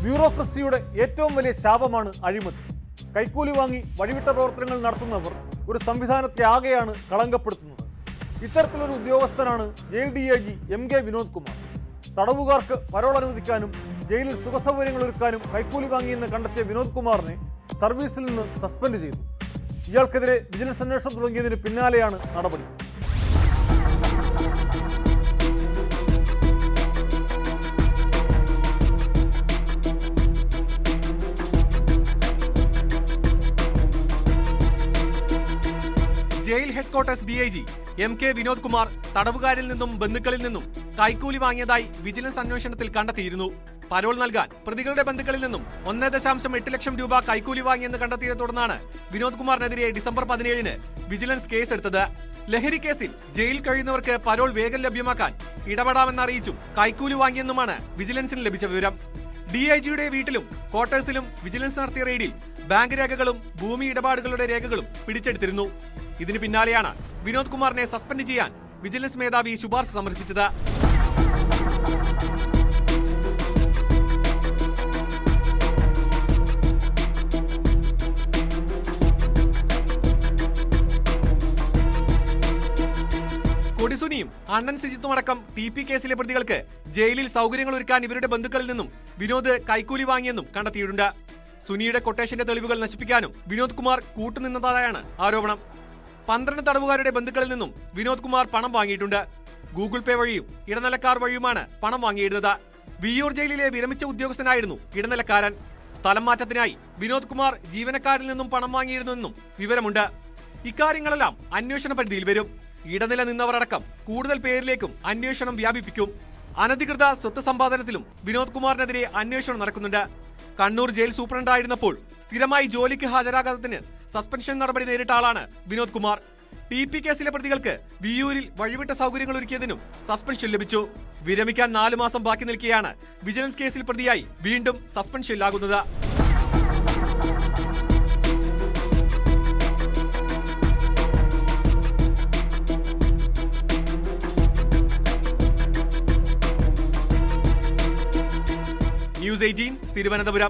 ബ്യൂറോക്രസിയുടെ ഏറ്റവും വലിയ ശാപമാണ് അഴിമതി. കൈക്കൂലി വാങ്ങി വഴിവിട്ട പ്രവർത്തനങ്ങൾ നടത്തുന്നവർ ഒരു സംവിധാനത്തെ ആകെയാണ് കളങ്കപ്പെടുത്തുന്നത്. ഇത്തരത്തിലൊരു ഉദ്യോഗസ്ഥനാണ് jail DIG MK Vinod Kumar. തടവുകാർക്ക് പരോൾ അനുവദിക്കാനും ജയിലിൽ സുഖസൗകര്യങ്ങൾ ഒരുക്കാനും കൈക്കൂലി വാങ്ങിയെന്ന് കണ്ടെത്തിയ വിനോദ് കുമാറിനെ സർവീസിൽ നിന്ന് സസ്പെൻഡ് ചെയ്തു. ഇയാൾക്കെതിരെ വിജിലൻസ് അന്വേഷണം തുടങ്ങിയതിന് പിന്നാലെയാണ് നടപടി. Jail headquarters DIG MK Vinod Kumar തടവുകാരിൽ നിന്നും ബന്ധുക്കളിൽ നിന്നും കൈക്കൂലി വാങ്ങിയതായി വിജിലൻസ് അന്വേഷണത്തിൽ കണ്ടെത്തിയിരുന്നു. പരോൾ നൽകാൻ പ്രതികളുടെ ബന്ധുക്കളിൽ നിന്നും 1.8 ലക്ഷം രൂപ കൈക്കൂലി വാങ്ങിയെന്ന് കണ്ടെത്തിയതിനെ തുടർന്നാണ് വിനോദ് കുമാറിനെതിരെ ഡിസംബർ 17-ന് വിജിലൻസ് കേസെടുത്തത്. ലഹരി കേസിൽ ജയിലിൽ കഴിയുന്നവർക്ക് പരോൾ വേഗം ലഭ്യമാക്കാൻ ഇടപെടാമെന്നറിയിച്ചും കൈക്കൂലി വാങ്ങിയെന്നുമാണ് വിജിലൻസിന് ലഭിച്ച വിവരം. DIGയുടെ വീട്ടിലും ക്വാർട്ടേഴ്സിലും വിജിലൻസ് നടത്തിയ റെയ്ഡിൽ ബാങ്ക് രേഖകളും ഭൂമി ഇടപാടുകളുടെ രേഖകളും പിടിച്ചെടുത്തിരുന്നു. ഇതിന് പിന്നാലെയാണ് വിനോദ് കുമാറിനെ സസ്പെൻഡ് ചെയ്യാൻ വിജിലൻസ് മേധാവി ശുപാർശ സമർപ്പിച്ചത്. കൊടിസുനിയും അണ്ണൻ സിജിത്തും അടക്കം TP കേസിലെ പ്രതികൾക്ക് ജയിലിൽ സൗകര്യങ്ങൾ ഒരുക്കാൻ ഇവരുടെ ബന്ധുക്കളിൽ നിന്നും വിനോദ് കൈക്കൂലി വാങ്ങിയെന്നും കണ്ടെത്തിയിട്ടുണ്ട്. സുനിയുടെ കൊട്ടേഷന്റെ തെളിവുകൾ നശിപ്പിക്കാനും വിനോദ് കുമാർ കൂട്ടുനിന്നതായാണ് ആരോപണം. 12 തടവുകാരുടെ ബന്ധുക്കളിൽ നിന്നും വിനോദ് കുമാർ പണം വാങ്ങിയിട്ടുണ്ട്. ഗൂഗിൾ പേ വഴിയും ഇടനിലക്കാർ വഴിയുമാണ് പണം വാങ്ങിയിരുന്നത്. വിയ്യൂർ ജയിലിലെ വിരമിച്ച ഉദ്യോഗസ്ഥനായിരുന്നു ഇടനിലക്കാരൻ. സ്ഥലം മാറ്റത്തിനായി വിനോദ് കുമാർ ജീവനക്കാരിൽ നിന്നും പണം വാങ്ങിയിരുന്നെന്നും വിവരമുണ്ട്. ഇക്കാര്യങ്ങളെല്ലാം അന്വേഷണ പരിധിയിൽ വരും. ഇടനില നിന്നവരടക്കം കൂടുതൽ പേരിലേക്കും അന്വേഷണം വ്യാപിപ്പിക്കും. അനധികൃത സ്വത്ത് സമ്പാദനത്തിലും വിനോദ് കുമാറിനെതിരെ അന്വേഷണം നടക്കുന്നുണ്ട്. കണ്ണൂർ ജയിൽ സൂപ്രണ്ടായിരുന്നപ്പോൾ സ്ഥിരമായി ജോലിക്ക് ഹാജരാകാത്തതിന് സസ്പെൻഷൻ നടപടി നേരിട്ട ആളാണ് വിനോദ് കുമാർ. TP കേസിലെ പ്രതികൾക്ക് വിയ്യൂരിൽ വഴിവിട്ട സൗകര്യങ്ങൾ ഒരുക്കിയതിനും സസ്പെൻഷൻ ലഭിച്ചു. വിരമിക്കാൻ 4 മാസം ബാക്കി നിൽക്കെയാണ് വിജിലൻസ് കേസിൽ പ്രതിയായി വീണ്ടും സസ്പെൻഷനിലാകുന്നത്. News 18 തിരുവനന്തപുരം.